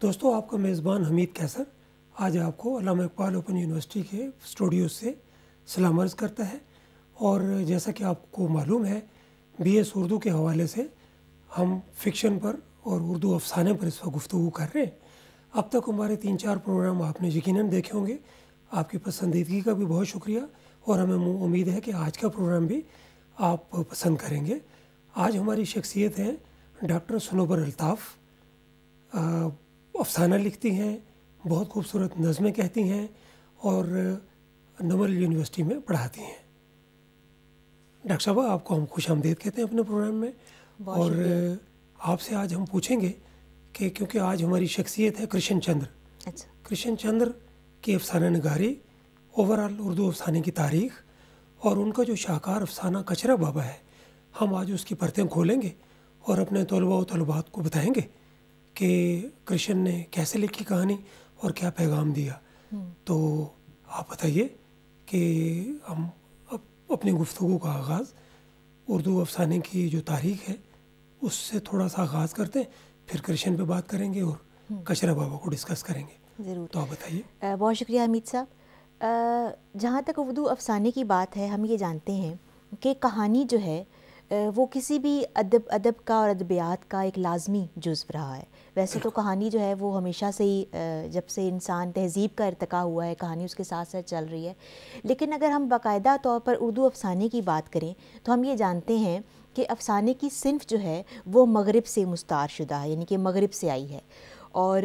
دوستوں، آپ کا میزبان حمید کیسر آج آپ کو علامہ اقبال اوپن یونیورسٹی کے اسٹوڈیو سے سلام عرض کرتا ہے۔ اور جیسا کہ آپ کو معلوم ہے، بی ایس اردو کے حوالے سے ہم فکشن پر اور اردو افسانے پر اس وقت گفتگو کر رہے ہیں۔ اب تک ہمارے 3-4 پروگرام آپ نے یقیناً دیکھے ہوں گے۔ آپ کی پسندیدگی کا بھی بہت شکریہ، اور ہمیں امید ہے کہ آج کا پروگرام بھی آپ پسند کریں گے۔ آج ہماری شخصیت ہے ڈاکٹر صنوبر الطاف۔ افسانہ لکھتی ہیں، بہت خوبصورت نظمیں کہتی ہیں، اور نول یونیورسٹی میں پڑھاتی ہیں۔ ڈاکٹر صاحبہ، آپ کو ہم خوش آمدید کہتے ہیں اپنے پروگرام میں، اور آپ سے آج ہم پوچھیں گے کہ کیونکہ آج ہماری شخصیت ہے کرشن چندر۔ کرشن چندر کی افسانہ نگاری، اوورآل اردو افسانے کی تاریخ، اور ان کا جو شاہکار افسانہ کچرا بابا ہے، ہم آج اس کی پرتیں کھولیں گے اور اپنے طلباء و طالبات کو بتائیں گے کہ کرشن نے کیسے لکھی کہانی اور کیا پیغام دیا۔ تو آپ بتائیے کہ ہم اپنی گفتگو کا آغاز اردو افسانے کی جو تاریخ ہے اس سے تھوڑا سا آغاز کرتے ہیں، پھر کرشن پہ بات کریں گے اور کچرا بابا کو ڈسکس کریں گے۔ ضرور، تو آپ بتائیے۔ بہت شکریہ حمید صاحب۔ جہاں تک اردو افسانے کی بات ہے، ہم یہ جانتے ہیں کہ کہانی جو ہے وہ کسی بھی ادب کا اور ادبیات کا ایک لازمی جزو رہا ہے۔ ویسے تو کہانی جو ہے وہ ہمیشہ سے ہی، جب سے انسان تہذیب کا ارتقا ہوا ہے، کہانی اس کے ساتھ ساتھ چل رہی ہے۔ لیکن اگر ہم باقاعدہ طور پر اردو افسانے کی بات کریں تو ہم یہ جانتے ہیں کہ افسانے کی صنف جو ہے وہ مغرب سے مستعار شدہ ہے، یعنی کہ مغرب سے آئی ہے، اور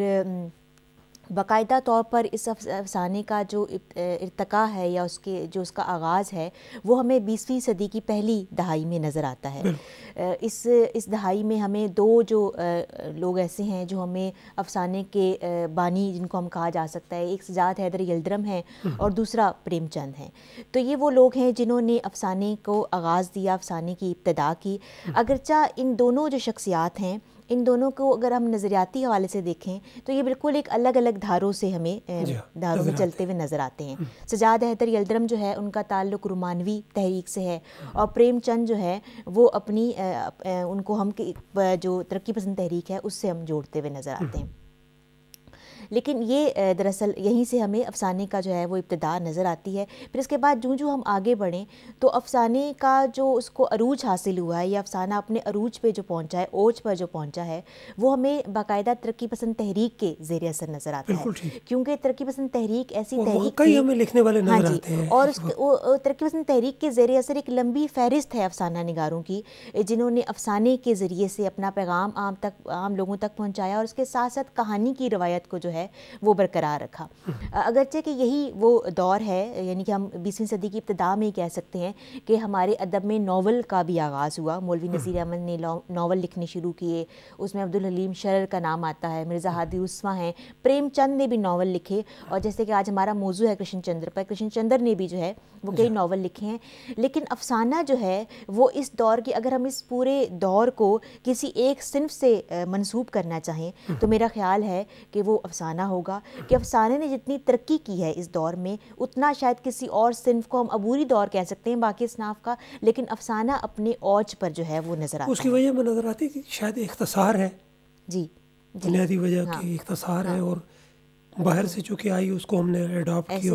باقاعدہ طور پر اس افسانے کا جو ارتقا ہے یا اس کا آغاز ہے وہ ہمیں 20ویں صدی کی پہلی دہائی میں نظر آتا ہے۔ اس دہائی میں ہمیں دو جو لوگ ایسے ہیں جو ہمیں افسانے کے بانی جن کو ہم کہا جا سکتا ہے، ایک سجاد حیدر یلدرم ہیں اور دوسرا پریم چند ہیں۔ تو یہ وہ لوگ ہیں جنہوں نے افسانے کو آغاز دیا، افسانے کی ابتدا کی۔ اگرچہ ان دونوں جو شخصیات ہیں، ان دونوں کو اگر ہم نظریاتی حوالے سے دیکھیں تو یہ بالکل ایک الگ الگ دھاروں سے ہمیں دھاروں میں چلتے ہوئے نظر آتے ہیں۔ سجاد حیدر یلدرم جو ہے ان کا تعلق رومانوی تحریک سے ہے، اور پریم چند جو ہے وہ اپنی ان کو ہم جو ترقی پسند تحریک ہے اس سے ہم جوڑتے ہوئے نظر آتے ہیں۔ لیکن یہ دراصل یہیں سے ہمیں افسانے کا جو ہے وہ ابتدا نظر آتی ہے۔ پھر اس کے بعد جو ہم آگے بڑھیں تو افسانے کا جو اس کو عروج حاصل ہوا ہے، یا افسانہ اپنے عروج پہ جو پہنچا ہے، اوج پر جو پہنچا ہے، وہ ہمیں باقاعدہ ترقی پسند تحریک کے زیر اثر نظر آتا ہے۔ کیونکہ ترقی پسند تحریک ایسی تحریک تھی، ہمیں لکھنے والے نظر آتے ہیں، اور ترقی پسند تحریک کے زیر اثر ایک لمبی فہرست ہے افسانہ نگاروں کی، جنہوں نے افسانے کے ذریعے سے اپنا پیغام عام لوگوں تک پہنچایا، اور اس کے ساتھ ساتھ کہانی کی روایت کو جو ہے وہ برقرار رکھا۔ اگرچہ کہ یہی وہ دور ہے، یعنی کہ ہم 20ویں صدی کی ابتدا میں ہی کہہ سکتے ہیں کہ ہمارے ادب میں ناول کا بھی آغاز ہوا۔ مولوی نذیر احمد نے ناول لکھنے شروع کیے، اس میں عبدالحلیم شرر کا نام آتا ہے، مرزا ہادی رسوا ہیں، پریم چند نے بھی ناول لکھے، اور جیسے کہ آج ہمارا موضوع ہے کرشن چندر پر، کرشن چندر نے بھی جو ہے وہ کئی ناول لکھے ہیں۔ لیکن افسانہ جو ہے وہ اس دور کی، اگر ہم اس پورے دور کو کسی ایک صنف سے منسوب کرنا چاہیں تو میرا خیال ہے کہ وہ افسانہ ہوگا، کہ افسانے نے جتنی ترقی کی ہے اس دور میں اتنا شاید کسی اور صنف کو ہم عبوری دور کہہ سکتے ہیں باقی اصناف کا، لیکن افسانہ اپنے اوج پر جو ہے وہ نظر آتا ہے۔ اس کی وجہ میں نظر آتی ہے کہ شاید اختصار ہے، جی بنیادی وجہ کہ اختصار ہے، اور باہر سے چونکہ آئی اس کو ہم نے اڈاپٹ کیا،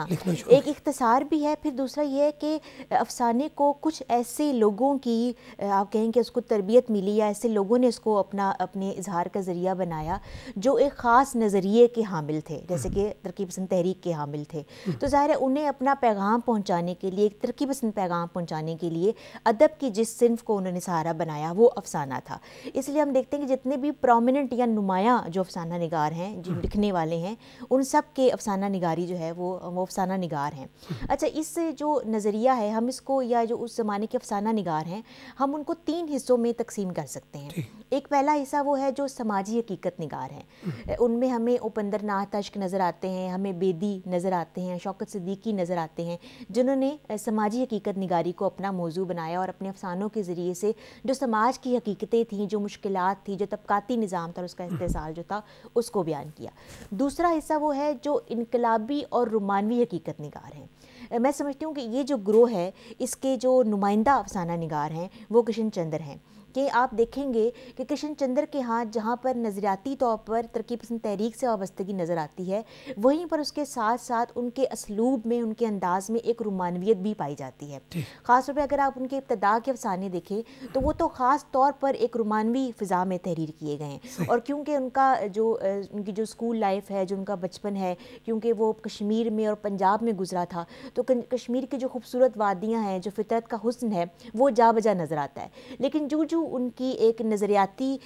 لکھنا شروع ایک اختصار بھی ہے۔ پھر دوسرا یہ ہے کہ افسانے کو کچھ ایسے لوگوں کی، آپ کہیں کہ اس کو تربیت ملی، یا ایسے لوگوں نے اس کو اپنے اظہار کا ذریعہ بنایا جو ایک خاص نظریے کے حامل تھے، جیسے کہ ترقی پسند تحریک کے حامل تھے۔ تو ظاہر ہے انہیں اپنا پیغام پہنچانے کے لیے، ایک ترقی پسند پیغام پہنچانے کے لیے ادب کی جس صنف کو انہوں نے سہارا بنایا وہ افسانہ تھا۔ اس لیے ہم دیکھتے ہیں کہ جتنے بھی پرومیننٹ یا نمایاں جو افسانہ نگار ہیں، جو لکھنے والے ہیں، ان سب کے افسانہ نگاری جو ہے وہ افسانہ نگار ہیں۔ اچھا، اس جو نظریہ ہے ہم اس کو، یا جو اس زمانے کے افسانہ نگار ہیں، ہم ان کو 3 حصوں میں تقسیم کر سکتے ہیں۔ ایک پہلا حصہ وہ ہے جو سماجی حقیقت نگار ہیں، ان میں ہمیں اپندر ناتھ اشک نظر آتے ہیں، ہمیں بیدی نظر آتے ہیں، شوکت صدیقی نظر آتے ہیں، جنہوں نے سماجی حقیقت نگاری کو اپنا موضوع بنایا اور اپنے افسانوں کے ذریعے سے جو سماج کی حقیقتیں تھیں، جو مشکلات تھیں، جو طبقاتی نظام تھا، اس کا استحصال جو تھا اس کو بیان کیا۔ دوسرا حصہ وہ ہے جو انقلابی اور رومانوی حقیقت نگار ہیں۔ میں سمجھتی ہوں کہ یہ جو گروہ ہے اس کے جو نمائندہ افسانہ نگار ہیں وہ کرشن چندر ہیں، کہ آپ دیکھیں گے کہ کرشن چندر کے ہاں جہاں پر نظریاتی طور پر ترقی پسند تحریک سے وابستگی نظر آتی ہے، وہیں پر اس کے ساتھ ساتھ ان کے اسلوب میں، ان کے انداز میں ایک رومانویت بھی پائی جاتی ہے. خاص طور پہ اگر آپ ان کے ابتدا کے افسانے دیکھیں تو وہ تو خاص طور پر ایک رومانوی فضا میں تحریر کیے گئے ہیں. اور کیونکہ ان کی جو اسکول لائف ہے، جو ان کا بچپن ہے، کیونکہ وہ کشمیر میں اور پنجاب میں گزرا تھا، تو کشمیر کی جو خوبصورت وادیاں ہیں، جو فطرت کا حسن ہے، وہ جا بجا نظر آتا ہے. لیکن جو ان کی ایک نظریاتی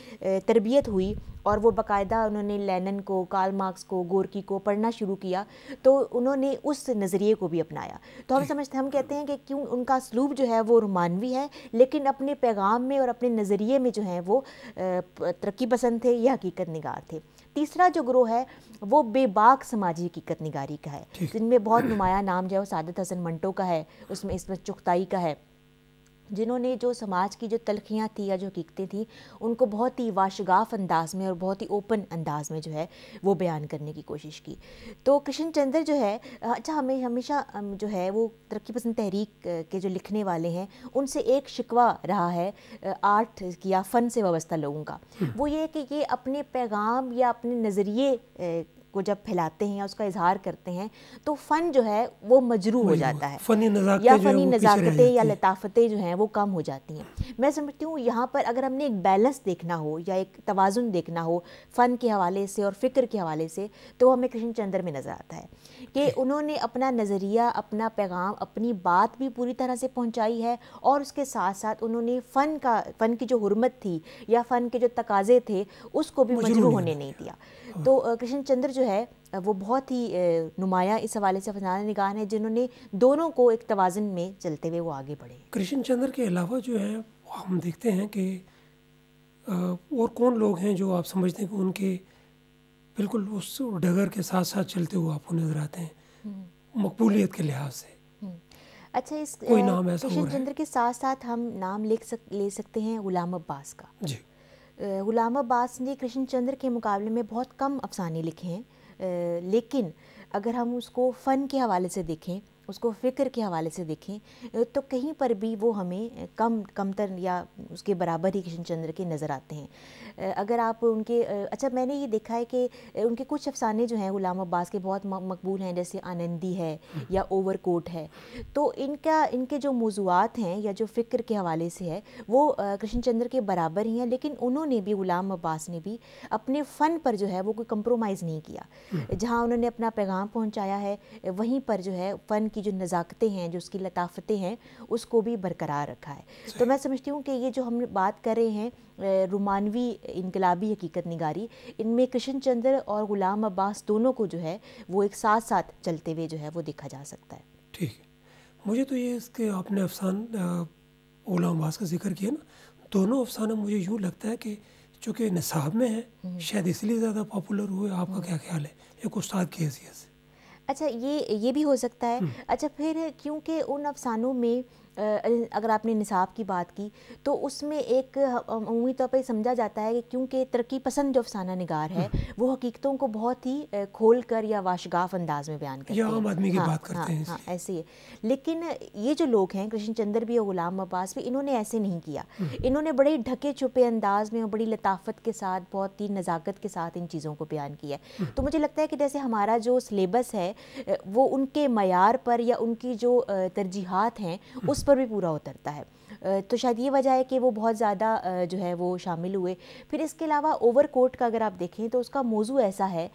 تربیت ہوئی اور وہ باقاعدہ انہوں نے لینن کو، کارل مارکس کو، گورکی کو پڑھنا شروع کیا، تو انہوں نے اس نظریے کو بھی اپنایا. تو ہم کہتے ہیں کہ کیوں ان کا اسلوب جو ہے وہ رومانوی ہے، لیکن اپنے پیغام میں اور اپنے نظریے میں جو ہیں وہ ترقی پسند تھے یا حقیقت نگار تھے. تیسرا جو گروہ ہے وہ بے باک سماجی حقیقت نگاری کا ہے، جن میں بہت نمایاں نام جو ہے وہ سعادت حسن منٹو کا ہے، اس میں عصمت چغتائی کا ہے، جنہوں نے جو سماج کی جو تلخیاں تھیں یا جو حقیقتیں تھیں ان کو بہت ہی واشگاف انداز میں اور بہت ہی اوپن انداز میں جو ہے وہ بیان کرنے کی کوشش کی. تو کرشن چندر جو ہے ہمیشہ جو ہے وہ ترقی پسند تحریک کے جو لکھنے والے ہیں ان سے ایک شکوہ رہا ہے آرٹ یا فن سے وابستہ لوگوں کا، وہ یہ کہ یہ اپنے پیغام یا اپنے نظریے کو جب پھیلاتے ہیں یا اس کا اظہار کرتے ہیں تو فن جو ہے وہ مجروح ہو جاتا ہے، یا فنی نزاکتیں یا لطافتیں جو ہیں وہ کم ہو جاتی ہیں. میں سمجھتی ہوں یہاں پر اگر ہم نے ایک بیلنس دیکھنا ہو یا ایک توازن دیکھنا ہو فن کے حوالے سے اور فکر کے حوالے سے، تو ہمیں کرشن چندر میں نظر آتا ہے کہ انہوں نے اپنا نظریہ، اپنا پیغام، اپنی بات بھی پوری طرح سے پہنچائی ہے، اور اس کے ساتھ ساتھ انہوں نے فن کی جو حرمت تھی یا فن کے جو تقاضے تھے اس کو بھی مجروح ہونے نہیں دیا. تو کرشن چندر جو ہے وہ بہت ہی نمایاں اس حوالے سے فنان نگار ہیں جنہوں نے دونوں کو ایک توازن میں چلتے ہوئے وہ آگے بڑھے. کرشن چندر کے علاوہ جو ہے ہم دیکھتے ہیں کہ اور کون لوگ ہیں جو آپ سمجھتے ہیں کہ ان کے بالکل اس ڈگر کے ساتھ ساتھ چلتے ہوئے آپ کو نظر آتے ہیں مقبولیت کے لحاظ سے؟ اچھا، اس کوئی نام ایسا کرشن چندر کے ساتھ ساتھ ہم نام لے سکتے ہیں غلام عباس کا. جی، غلام عباس نے کرشن چندر کے مقابلے میں بہت کم افسانے لکھے ہیں، لیکن اگر ہم اس کو فن کے حوالے سے دیکھیں، اس کو فکر کے حوالے سے دیکھیں، تو کہیں پر بھی وہ ہمیں کمتر یا اس کے برابر ہی کرشن چندر کے نظر آتے ہیں. اگر آپ ان کے اچھا میں نے یہ دیکھا ہے کہ ان کے کچھ افسانے جو ہیں غلام عباس کے بہت مقبول ہیں، جیسے آنندی ہے یا اوور کوٹ ہے. تو ان کے جو موضوعات ہیں یا جو فکر کے حوالے سے ہے وہ کرشن چندر کے برابر ہی ہیں، لیکن انہوں نے بھی، غلام عباس نے بھی اپنے فن پر جو ہے وہ کوئی کمپرومائز نہیں کیا. جہاں انہوں نے اپنا پیغام پہنچایا ہے وہیں پر جو ہے فن کی جو نزاکتیں ہیں، جو اس کی لطافتیں ہیں، اس کو بھی برقرار رکھا ہے. تو میں سمجھتی ہوں کہ یہ جو ہم بات کر رہے ہیں رومانوی انقلابی حقیقت نگاری، ان میں کرشن چندر اور غلام عباس دونوں کو جو ہے وہ ایک ساتھ ساتھ چلتے ہوئے جو ہے وہ دیکھا جا سکتا ہے. ٹھیک ہے. مجھے تو یہ اس کے آپ نے غلام عباس کا ذکر کیا نا، دونوں افسانہ مجھے یوں لگتا ہے کہ چونکہ نصاب میں ہیں شاید اس لیے زیادہ پاپولر ہوئے. آپ کا کیا خیال ہے ایک استاد کی حیثیت سے؟ اچھا، یہ بھی ہو سکتا ہے. اچھا، پھر کیونکہ ان افسانوں میں اگر آپ نے نصاب کی بات کی تو اس میں ایک عمومی طور پہ سمجھا جاتا ہے کہ کیونکہ ترقی پسند جو افسانہ نگار ہے وہ حقیقتوں کو بہت ہی کھول کر یا واشگاف انداز میں بیان کرتے ہیں، عام آدمی کی بات کرتے ہیں. ہاں ایسے ہی. لیکن یہ جو لوگ ہیں کرشن چندر بھی اور غلام عباس بھی، انہوں نے ایسے نہیں کیا. انہوں نے بڑے ڈھکے چھپے انداز میں اور بڑی لطافت کے ساتھ، بہت ہی نزاکت کے ساتھ ان چیزوں کو بیان کیا. تو مجھے لگتا ہے کہ جیسے ہمارا جو سلیبس ہے وہ ان کے معیار پر یا ان کی جو ترجیحات ہیں اس پر بھی پورا اترتا ہے. تو شاید یہ وجہ ہے کہ وہ بہت زیادہ جو ہے وہ شامل ہوئے. پھر اس کے علاوہ اوور کوٹ کا اگر آپ دیکھیں تو اس کا موضوع ایسا ہے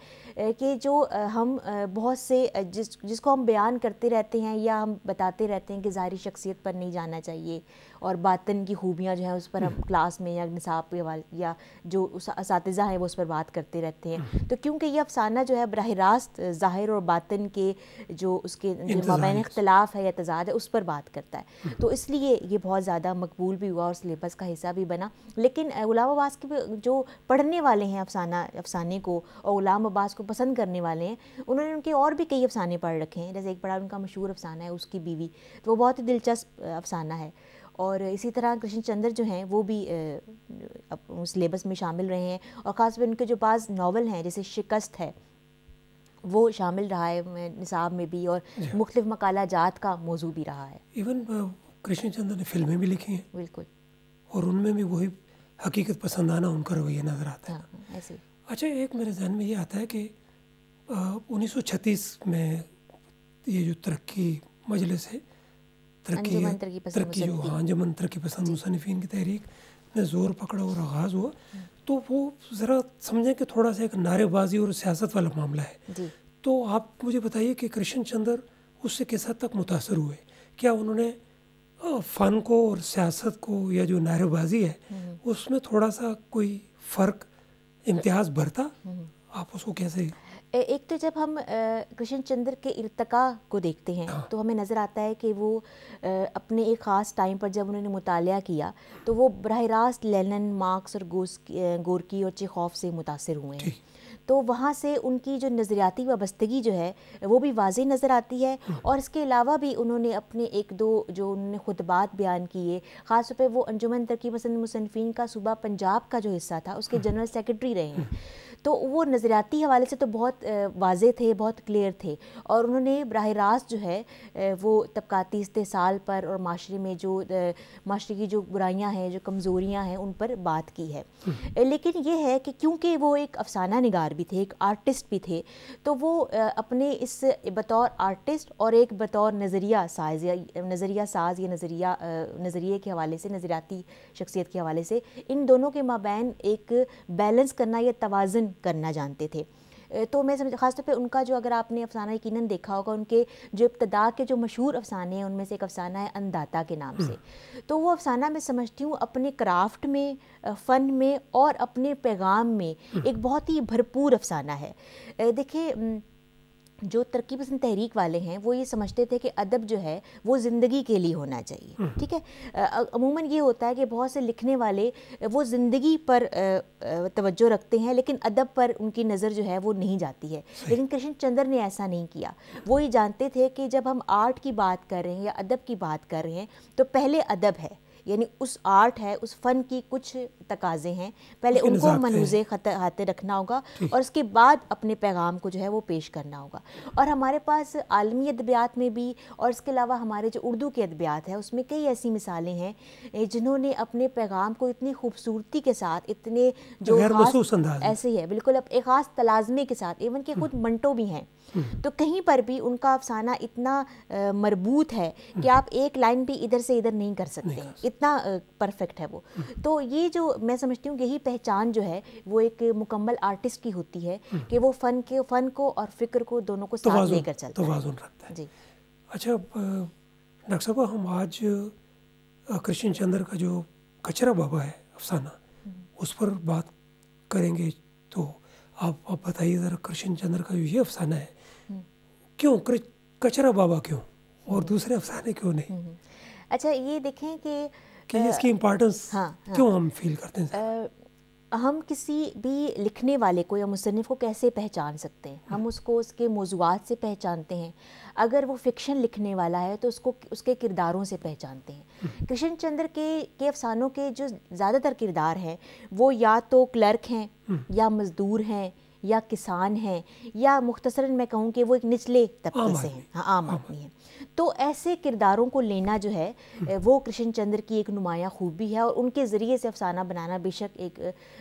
کہ جو ہم بہت سے جس کو ہم بیان کرتے رہتے ہیں یا ہم بتاتے رہتے ہیں کہ ظاہری شخصیت پر نہیں جانا چاہیے اور باطن کی خوبیاں جو ہیں اس پر ہم کلاس میں یا نصاب پہ یا جو اساتذہ ہیں وہ اس پر بات کرتے رہتے ہیں. تو کیونکہ یہ افسانہ جو ہے براہ راست ظاہر اور باطن کے جو اس کے مابین اختلاف ہے یا تضاد ہے اس پر بات کرتا ہے، تو اس لیے یہ بہت زیادہ مقبول بھی ہوا اور سلیبس کا حصہ بھی بنا. لیکن غلام عباس کے جو پڑھنے والے ہیں افسانے کو اور غلام عباس کو پسند کرنے والے ہیں، انہوں نے ان کے اور بھی کئی افسانے پڑھ رکھے ہیں. جیسے ایک بڑا ان کا مشہور افسانہ ہے اس کی بیوی، تو وہ بہت ہی دلچسپ افسانہ ہے. اور اسی طرح کرشن چندر جو ہیں وہ بھی سلیبس میں شامل رہے ہیں، اور خاص طور پہ ان کے جو بعض ناول ہیں جیسے شکست ہے وہ شامل رہا ہے نصاب میں بھی، اور مختلف مقالہ جات کا موضوع بھی رہا ہے. ایون کرشن چندر نے فلمیں بھی لکھی ہیں. بالکل. اور ان میں بھی وہی حقیقت پسندانہ ان کا رویہ نظر آتا ہے. ایسے. اچھا ایک میرے ذہن میں یہ آتا ہے کہ 1936 میں یہ جو ترقی مجلس ہے ترقی جو انجمن ترقی پسند مصنفین کی تحریک نے زور پکڑا اور آغاز ہوا تو وہ ذرا سمجھیں کہ تھوڑا سا ایک نعرے بازی اور سیاست والا معاملہ ہے. تو آپ مجھے بتائیے کہ کرشن چندر اس سے کس حد تک متاثر ہوئے؟ کیا انہوں نے فن کو اور سیاست کو یا جو نعرے بازی ہے اس میں تھوڑا سا کوئی فرق امتیاز برتا؟ آپ اس کو کیسے؟ ایک تو جب ہم کرشن چندر کے ارتقاء کو دیکھتے ہیں تو ہمیں نظر آتا ہے کہ وہ اپنے ایک خاص ٹائم پر جب انہوں نے مطالعہ کیا تو وہ براہ راست لینن، مارکس اور گورکی اور چیخوف سے متاثر ہوئے ہیں. تو وہاں سے ان کی جو نظریاتی وابستگی جو ہے وہ بھی واضح نظر آتی ہے. اور اس کے علاوہ بھی انہوں نے اپنے ایک دو جو انہوں نے خطبات بیان کیے، خاص طور پہ وہ انجمن ترقی پسند مصنفین کا صوبہ پنجاب کا جو حصہ تھا اس کے جنرل سیکرٹری رہے ہیں. تو وہ نظریاتی حوالے سے تو بہت واضح تھے، بہت کلیئر تھے، اور انہوں نے براہ راست جو ہے وہ طبقاتی استحصال پر اور معاشرے میں جو معاشرے کی جو برائیاں ہیں، جو کمزوریاں ہیں، ان پر بات کی ہے. لیکن یہ ہے کہ کیونکہ وہ ایک افسانہ نگار بھی تھے، ایک آرٹسٹ بھی تھے، تو وہ اپنے اس بطور آرٹسٹ اور ایک بطور نظریہ ساز یا نظریے کے حوالے سے، نظریاتی شخصیت کے حوالے سے، ان دونوں کے مابین ایک بیلنس کرنا یا توازن کرنا جانتے تھے. تو میں خاص طور پہ ان کا جو اگر آپ نے افسانہ یقیناً دیکھا ہوگا، ان کے جو ابتدا کے جو مشہور افسانے ہیں ان میں سے ایک افسانہ ہے انداتا کے نام سے. تو وہ افسانہ میں سمجھتی ہوں اپنے کرافٹ میں، فن میں اور اپنے پیغام میں ایک بہت ہی بھرپور افسانہ ہے. دیکھیں جو ترقی پسند تحریک والے ہیں وہ یہ سمجھتے تھے کہ ادب جو ہے وہ زندگی کے لیے ہونا چاہیے. ٹھیک ہے، عموماً یہ ہوتا ہے کہ بہت سے لکھنے والے وہ زندگی پر توجہ رکھتے ہیں لیکن ادب پر ان کی نظر جو ہے وہ نہیں جاتی ہے. لیکن کرشن چندر نے ایسا نہیں کیا. وہ یہ جانتے تھے کہ جب ہم آرٹ کی بات کر رہے ہیں یا ادب کی بات کر رہے ہیں تو پہلے ادب ہے، یعنی اس آرٹ ہے، اس فن کی کچھ تقاضے ہیں، پہلے ان کو منوزے ہاتھ رکھنا ہوگا اور اس کے بعد اپنے پیغام کو جو ہے وہ پیش کرنا ہوگا. اور ہمارے پاس عالمی ادبیات میں بھی اور اس کے علاوہ ہمارے جو اردو کے ادبیات ہیں اس میں کئی ایسی مثالیں ہیں جنہوں نے اپنے پیغام کو اتنی خوبصورتی کے ساتھ، اتنے جو ایسے ہی ہے بالکل ایک خاص تلازمے کے ساتھ، ایون کہ خود منٹو بھی ہیں تو کہیں پر بھی ان کا افسانہ اتنا مربوط ہے کہ آپ ایک لائن بھی ادھر سے ادھر نہیں کر سکتے، اتنا پرفیکٹ ہے وہ. تو یہ جو میں سمجھتی ہوں یہی پہچان جو ہے وہ ایک مکمل آرٹسٹ کی ہوتی ہے کہ وہ فن کو اور فکر کو دونوں کو ساتھ لے کر چلتا ہے، توازن رکھتا ہے. جی اچھا ڈاکٹر صاحبہ، ہم آج کرشن چندر کا جو کچرا بابا ہے افسانہ اس پر بات کریں گے. تو آپ بتائیے ذرا کرشن چندر کا جو یہ افسانہ ہے کیوں کچرا بابا کیوں اور دوسرے افسانے کیوں نہیں؟ اچھا یہ دیکھیں کہ اس کی امپارٹنس کیوں ہم فیل کرتے ہیں؟ ہم کسی بھی لکھنے والے کو یا مصنف کو کیسے پہچان سکتے ہیں؟ ہم اس کو اس کے موضوعات سے پہچانتے ہیں. اگر وہ فکشن لکھنے والا ہے تو اس کے کرداروں سے پہچانتے ہیں. کرشن چندر کے افسانوں کے جو زیادہ تر کردار ہیں وہ یا تو کلرک ہیں یا مزدور ہیں یا کسان ہیں یا مختصراً میں کہوں کہ وہ ایک نچلے طبقے سے ہیں، عام آدمی ہیں. تو ایسے کرداروں کو لینا جو ہے وہ کرشن چندر کی ایک نمایاں خوبی ہے اور ان کے ذریعے سے افسانہ بنانا بے شک ایک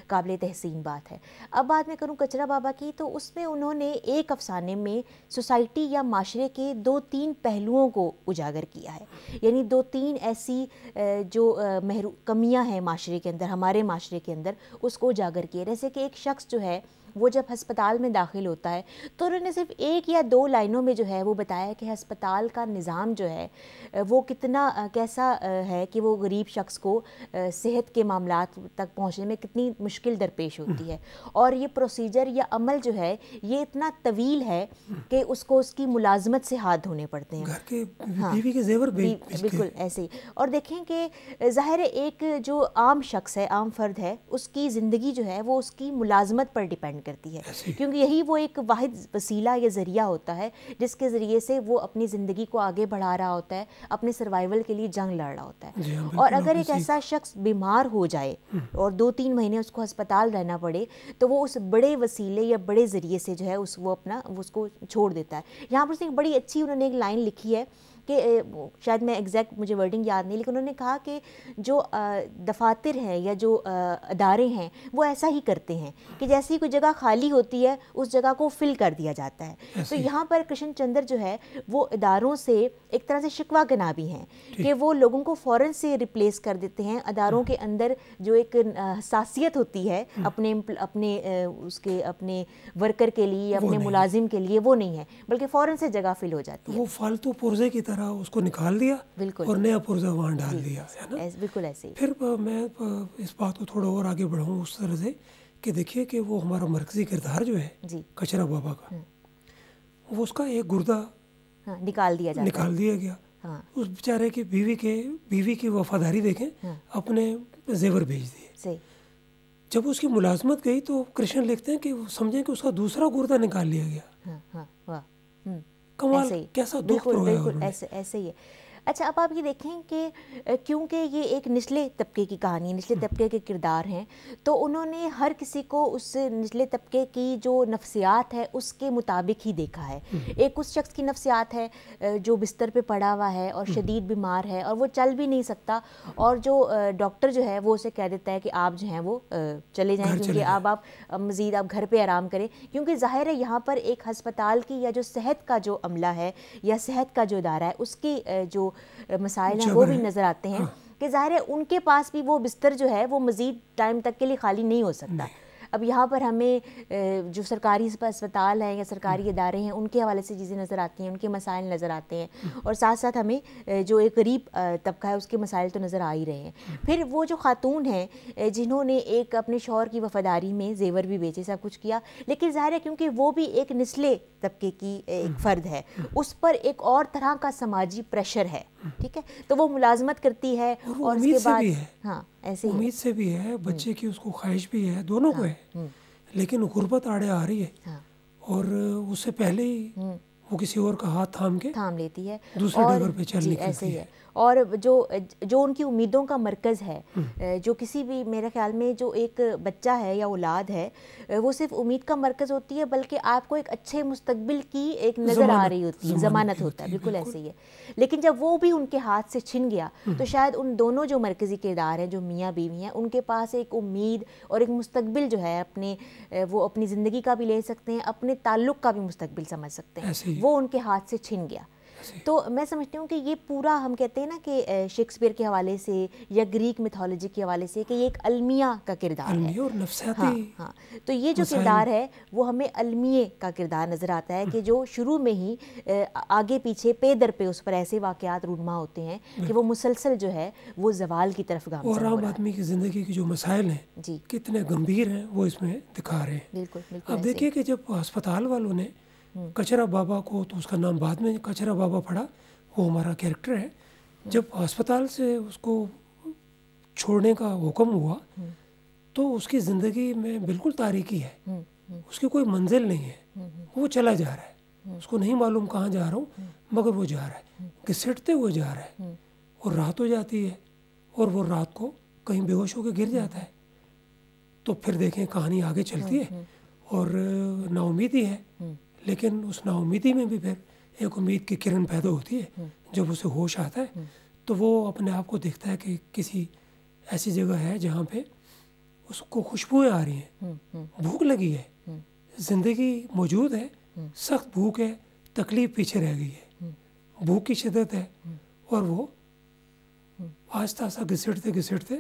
قابل تحسین بات ہے. اب بات میں کروں کچرا بابا کی تو اس میں انہوں نے ایک افسانے میں سوسائٹی یا معاشرے کے 2-3 پہلوؤں کو اجاگر کیا ہے. یعنی 2-3 ایسی جو کمیاں ہیں معاشرے کے اندر، ہمارے معاشرے کے اندر، اس کو اجاگر کیا. جیسے کہ ایک شخص جو ہے وہ جب ہسپتال میں داخل ہوتا ہے تو انہوں نے صرف 1 یا 2 لائنوں میں جو ہے وہ بتایا کہ ہسپتال کا نظام جو ہے وہ کیسا ہے کہ وہ غریب شخص کو صحت کے معاملات تک پہنچنے میں کتنی مشکل درپیش ہوتی ہے. اور یہ پروسیجر یا عمل جو ہے یہ اتنا طویل ہے کہ اس کو اس کی ملازمت سے ہاتھ دھونے پڑتے ہیں، گھر کے بیوی کے زیور بالکل ایسے ہی. اور دیکھیں کہ ظاہر ایک جو عام شخص ہے، عام فرد ہے، اس کی زندگی جو ہے وہ اس کی ملازمت پر ڈیپینڈ کرتی ہے، کیونکہ یہی وہ ایک واحد وسیلہ یا ذریعہ ہوتا ہے جس کے ذریعے سے وہ اپنی زندگی کو آگے بڑھا رہا ہوتا ہے، اپنے سروائیول کے لیے جنگ لڑ رہا ہوتا ہے. اور اگر ایک ایسا شخص بیمار ہو جائے اور 2-3 مہینے اس کو ہسپتال رہنا پڑے تو وہ اس بڑے وسیلے یا بڑے ذریعے سے جو ہے وہ اس کو چھوڑ دیتا ہے. یہاں پر ایک بڑی اچھی انہوں نے ایک لائن لکھی ہے کہ شاید میں ایگزیکٹ مجھے ورڈنگ یاد نہیں، لیکن انہوں نے کہا کہ جو دفاتر ہیں یا جو ادارے ہیں وہ ایسا ہی کرتے ہیں کہ جیسے ہی کوئی جگہ خالی ہوتی ہے اس جگہ کو فل کر دیا جاتا ہے. تو یہاں پر کرشن چندر جو ہے وہ اداروں سے ایک طرح سے شکوہ گنا بھی ہیں کہ وہ لوگوں کو فوراً سے ریپلیس کر دیتے ہیں. اداروں کے اندر جو ایک حساسیت ہوتی ہے اپنے ورکر کے لیے، اپنے ملازم کے لیے، وہ نہیں ہے، بلکہ فوراً سے جگہ فل ہو جاتی ہے. وہ فالتو پرزے کی طرح اس کو نکال دیا اور نیا پرزہ وہاں ڈال دیا ہے نا. بالکل ایسے ہی. پھر میں اس بات کو تھوڑا اور آگے بڑھاؤں اس طرح سے کہ دیکھیے کہ وہ ہمارا مرکزی کردار جو ہے کچرا بابا کا، وہ اس کا ایک گردہ نکال دیا گیا. اس بیچارے کی بیوی کی وفاداری دیکھیں، اپنے زیور بھیج دیے. جب اس کی ملازمت گئی تو کرشن لکھتے ہیں کہ سمجھیں کہ اس کا دوسرا گردہ نکال لیا گیا. کمال، کیسا دکھ پرویا. بالکل ایسے ہی ہے. اچھا اب آپ یہ دیکھیں کہ کیونکہ یہ ایک نچلے طبقے کی کہانی، نچلے طبقے کے کردار ہیں، تو انہوں نے ہر کسی کو اس نچلے طبقے کی جو نفسیات ہے اس کے مطابق ہی دیکھا ہے. ایک اس شخص کی نفسیات ہے جو بستر پہ پڑا ہوا ہے اور شدید بیمار ہے اور وہ چل بھی نہیں سکتا، اور جو ڈاکٹر جو ہے وہ اسے کہہ دیتا ہے کہ آپ جو ہیں وہ چلے جائیں، کیونکہ آپ مزید آپ گھر پہ آرام کریں. کیونکہ ظاہر ہے یہاں پر ایک ہسپتال کی یا جو صحت کا جو عملہ ہے یا صحت کا جو ادارہ ہے اس کی جو مسائل ہیں وہ بھی نظر آتے ہیں کہ ظاہر ہے ان کے پاس بھی وہ بستر جو ہے وہ مزید ٹائم تک کے لیے خالی نہیں ہو سکتا. اب یہاں پر ہمیں جو سرکاری اسپتال ہیں یا سرکاری ادارے ہیں ان کے حوالے سے چیزیں نظر آتی ہیں، ان کے مسائل نظر آتے ہیں، اور ساتھ ساتھ ہمیں جو ایک غریب طبقہ ہے اس کے مسائل تو نظر آ ہی رہے ہیں. پھر وہ جو خاتون ہیں جنہوں نے ایک اپنے شوہر کی وفاداری میں زیور بھی بیچے، سب کچھ کیا، لیکن ظاہر ہے کیونکہ وہ بھی ایک نچلے طبقے کی ایک فرد ہے، اس پر ایک اور طرح کا سماجی پریشر ہے. ٹھیک ہے، تو وہ ملازمت کرتی ہے اور اس کے بعد ایسے امید سے بھی ہے، بچے کی اس کو خواہش بھی ہے، دونوں کو ہے، لیکن غربت آڑے آ رہی ہے اور اس سے پہلے ہی وہ کسی اور کا ہاتھ تھام لیتی ہے، دوسرے ڈگر پہ چل نکلتی ہے. اور جو ان کی امیدوں کا مرکز ہے، جو کسی بھی میرے خیال میں جو ایک بچہ ہے یا اولاد ہے وہ صرف امید کا مرکز ہوتی ہے، بلکہ آپ کو ایک اچھے مستقبل کی ایک نظر آ رہی ہوتی ہے، ضمانت ہوتا ہے. بالکل ایسے ہی ہے. لیکن جب وہ بھی ان کے ہاتھ سے چھن گیا تو شاید ان دونوں جو مرکزی کردار ہیں، جو میاں بیوی ہیں، ان کے پاس ایک امید اور ایک مستقبل جو ہے وہ اپنی زندگی کا بھی لے سکتے ہیں، اپنے تعلق کا بھی مستقبل سمجھ سکتے ہیں، وہ ان کے ہاتھ سے چھن گیا. تو میں سمجھتی ہوں کہ یہ پورا ہم کہتے ہیں نا کہ شیکسپیئر کے حوالے سے یا گریک میتھولوجی کے حوالے سے کہ یہ ایک المیہ کا کردار ہے اور نفسیاتی. تو یہ جو کردار ہے وہ ہمیں المیہ کا کردار نظر آتا ہے کہ جو شروع میں ہی آگے پیچھے پے در پہ اس پر ایسے واقعات رونما ہوتے ہیں کہ وہ مسلسل جو ہے وہ زوال کی طرف گامزن ہو رہا ہے. اور عام آدمی کی زندگی کی جو مسائل ہیں کتنے گمبھیر ہیں وہ اس میں دکھا رہے ہیں. بالکل. اب دیکھیے کہ جب ہسپتال والوں نے کچرا بابا کو، تو اس کا نام بعد میں کچرا بابا پڑا، وہ ہمارا کیریکٹر ہے، جب ہسپتال سے اس کو چھوڑنے کا حکم ہوا تو اس کی زندگی میں بالکل تاریکی ہے، اس کی کوئی منزل نہیں ہے، وہ چلا جا رہا ہے، اس کو نہیں معلوم کہاں جا رہا ہوں، مگر وہ جا رہا ہے، گھسیٹتے ہوئے جا رہا ہے، اور رات ہو جاتی ہے اور وہ رات کو کہیں بے ہوش ہو کے گر جاتا ہے. تو پھر دیکھیں کہانی آگے چلتی ہے اور نا امیدی ہے، لیکن اس نا امیدی میں بھی پھر ایک امید کی کرن پیدا ہوتی ہے. جب اسے ہوش آتا ہے تو وہ اپنے آپ کو دیکھتا ہے کہ کسی ایسی جگہ ہے جہاں پہ اس کو خوشبوئیں آ رہی ہیں، بھوک لگی ہے، زندگی موجود ہے، سخت بھوک ہے، تکلیف پیچھے رہ گئی ہے، بھوک کی شدت ہے، اور وہ آہستہ آہستہ گھسیٹتے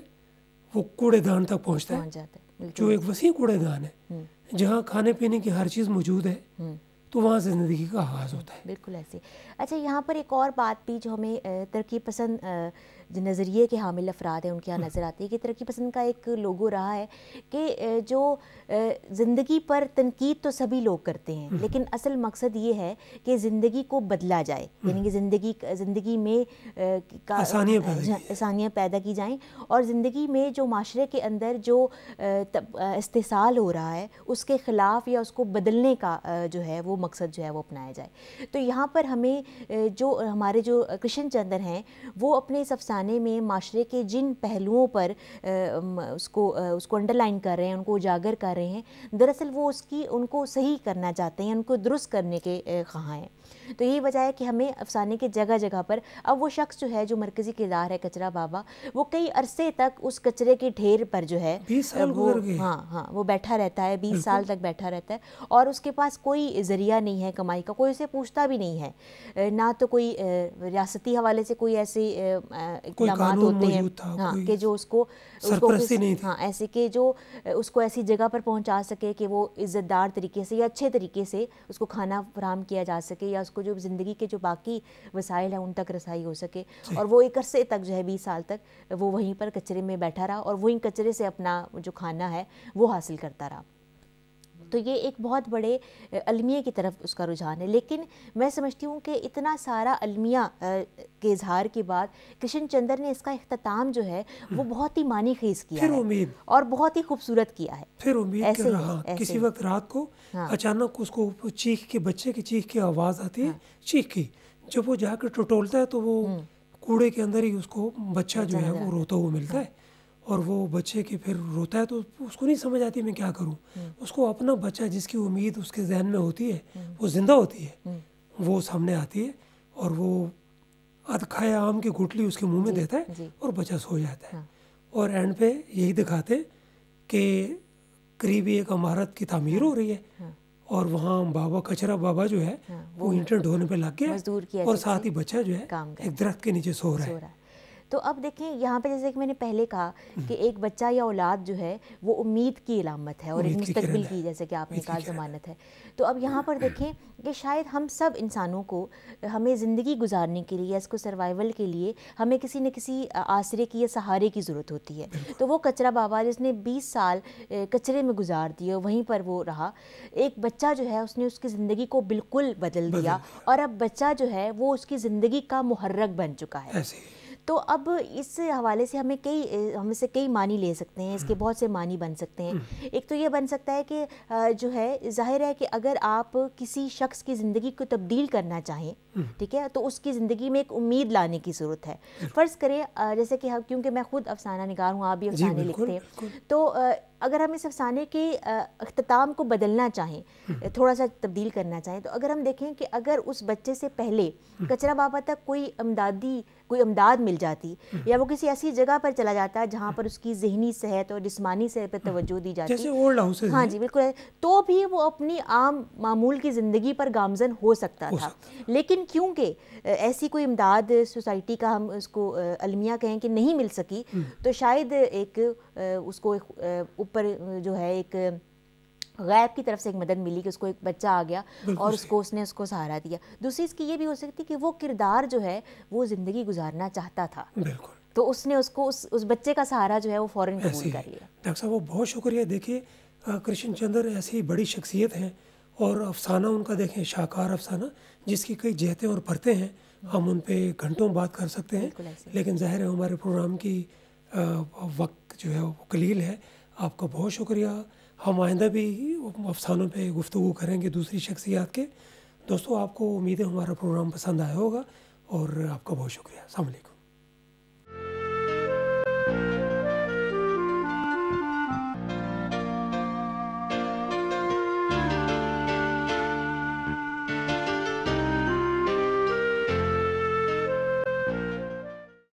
وہ کوڑے دان تک پہنچتا ہے، جو ایک وسیع کوڑے دان ہے جہاں کھانے پینے کی ہر چیز موجود ہے، تو وہاں سے زندگی کا آغاز ہوتا ہے. بالکل ایسے. اچھا یہاں پر ایک اور بات بھی جو ہمیں ترقی پسند جو نظریے کے حامل افراد ہیں ان کے یہاں نظر آتی ہے کہ ترقی پسند کا ایک لوگو رہا ہے کہ جو زندگی پر تنقید تو سبھی لوگ کرتے ہیں، لیکن اصل مقصد یہ ہے کہ زندگی کو بدلا جائے، یعنی کہ زندگی میں آسانیاں پیدا کی جائیں، اور زندگی میں جو معاشرے کے اندر جو استحصال ہو رہا ہے اس کے خلاف یا اس کو بدلنے کا جو ہے وہ مقصد جو ہے وہ اپنایا جائے. تو یہاں پر ہمیں جو ہمارے جو کرشن چندر ہیں وہ اپنے اس افسانے میں معاشرے کے جن پہلوؤں پر اس کو انڈر لائن کر رہے ہیں، ان کو اجاگر کر رہے ہیں، دراصل وہ ان کو صحیح کرنا چاہتے ہیں، ان کو درست کرنے کے خواہاں ہیں. تو یہی وجہ ہے کہ ہمیں افسانے کے جگہ جگہ پر اب وہ شخص جو ہے جو مرکزی کردار ہے کچرا بابا، وہ کئی عرصے تک اس کچرے کے ڈھیر پر جو ہے 20 سال گزر گئے، ہاں وہ بیٹھا رہتا ہے، 20 سال تک بیٹھا رہتا ہے، اور اس کے پاس کوئی ذریعہ نہیں ہے کمائی کا، کوئی اسے پوچھتا بھی نہیں ہے، نہ تو کوئی ریاستی حوالے سے کوئی ایسے اقدامات ہوتے ہیں کہ جو اس کو ایسے کہ جو اس کو ایسی جگہ پر پہنچا سکے کہ وہ عزت دار طریقے سے یا اچھے طریقے سے اس کو کھانا فراہم کیا جا سکے، یا اس کو جو زندگی کے جو باقی وسائل ہیں ان تک رسائی ہو سکے، اور وہ ایک عرصے تک جو ہے 20 سال تک وہ وہیں پر کچرے میں بیٹھا رہا اور وہیں کچرے سے اپنا جو کھانا ہے وہ حاصل کرتا رہا۔ تو یہ ایک بہت بڑے المیہ کی طرف اس کا رجحان ہے، لیکن میں سمجھتی ہوں کہ اتنا سارا المیہ کے اظہار کے بعد کرشن چندر نے اس کا اختتام جو ہے وہ بہت ہی معنی خیز کیا ہے اور بہت ہی خوبصورت کیا ہے۔ پھر امید کر رہا کسی وقت رات کو اچانک اس کو چیخ کے، بچے کی چیخ کی آواز آتی ہے، چیخ کی، جب وہ جا کر ٹٹولتا ہے تو وہ کوڑے کے اندر ہی اس کو بچہ جو ہے وہ روتا ہوا ملتا ہے، اور وہ بچے کے پھر روتا ہے تو اس کو نہیں سمجھ آتی میں کیا کروں، اس کو اپنا بچہ جس کی امید اس کے ذہن میں ہوتی ہے، وہ زندہ ہوتی ہے، وہ سامنے آتی ہے اور وہ کھایا آم کی گٹلی اس کے منہ میں دیتا ہے اور بچہ سو جاتا ہے، اور اینڈ پہ یہی دکھاتے کہ قریب ایک عمارت کی تعمیر ہو رہی ہے اور وہاں بابا کچرا بابا جو ہے وہ اینٹیں ڈھونے پہ لگ گیا اور ساتھ ہی بچہ جو ہے ایک درخت کے نیچے سو رہا ہے۔ تو اب دیکھیں یہاں پہ جیسے کہ میں نے پہلے کہا کہ ایک بچہ یا اولاد جو ہے وہ امید کی علامت ہے اور ایک مستقبل کی، جیسے کہ آپ نے کہا، ضمانت ہے۔ تو اب یہاں پر دیکھیں کہ شاید ہم سب انسانوں کو، ہمیں زندگی گزارنے کے لیے، اس کو سروائیول کے لیے ہمیں کسی نہ کسی آسرے کی یا سہارے کی ضرورت ہوتی ہے۔ تو وہ کچرا بابا جس نے 20 سال کچرے میں گزار دیے، وہیں پر وہ رہا، ایک بچہ جو ہے اس نے اس کی زندگی کو بالکل بدل دیا، اور اب بچہ جو ہے وہ اس کی زندگی کا محرک بن چکا ہے۔ تو اب اس حوالے سے ہم سے کئی معنی لے سکتے ہیں، اس کے بہت سے معنی بن سکتے ہیں۔ ایک تو یہ بن سکتا ہے کہ جو ہے ظاہر ہے کہ اگر آپ کسی شخص کی زندگی کو تبدیل کرنا چاہیں، ٹھیک ہے، تو اس کی زندگی میں ایک امید لانے کی ضرورت ہے۔ فرض کریں جیسے کہ کیونکہ میں خود افسانہ نگار ہوں، آپ بھی افسانے لکھتے ہیں، تو اگر ہم اس افسانے کے اختتام کو بدلنا چاہیں، تھوڑا سا تبدیل کرنا چاہیں، تو اگر ہم دیکھیں کہ اگر اس بچے سے پہلے کچرا بابا تک کوئی امداد مل جاتی، یا وہ کسی ایسی جگہ پر چلا جاتا ہے جہاں پر اس کی ذہنی صحت اور جسمانی صحت پر توجہ دی جاتی، جیسے اولڈ ہاؤسز، ہاں جی بالکل، تو بھی وہ اپنی عام معمول کی زندگی پر گامزن ہو سکتا تھا۔ لیکن کیونکہ ایسی کوئی امداد سوسائٹی کا، ہم اس کو المیہ کہیں کہ نہیں مل سکی، تو شاید ایک اس کو اوپر جو ہے ایک غیب کی طرف سے ایک مدد ملی کہ اس کو ایک بچہ آ گیا اور اس نے اس کو سہارا دیا۔ دوسری اس کی یہ بھی ہو سکتی کہ وہ کردار جو ہے وہ زندگی گزارنا چاہتا تھا، تو اس نے اس کو اس بچے کا سہارا جو ہے وہ فوراً قبول کر لیا۔ ڈاکٹر صاحب وہ بہت شکریہ۔ دیکھیے کرشن چندر ایسی بڑی شخصیت ہیں، اور افسانہ ان کا دیکھیں شاہکار افسانہ جس کی کئی جہتیں اور پرتیں ہیں، ہم ان پہ گھنٹوں بات کر سکتے ہیں، لیکن ظاہر ہے ہمارے پروگرام کی وقت جو ہے وہ قلیل ہے۔ آپ کا بہت شکریہ۔ ہم آئندہ بھی افسانوں پہ گفتگو کریں گے دوسری شخصیات کے۔ دوستو آپ کو امید ہے ہمارا پروگرام پسند آیا ہوگا، اور آپ کا بہت شکریہ۔ السلام علیکم۔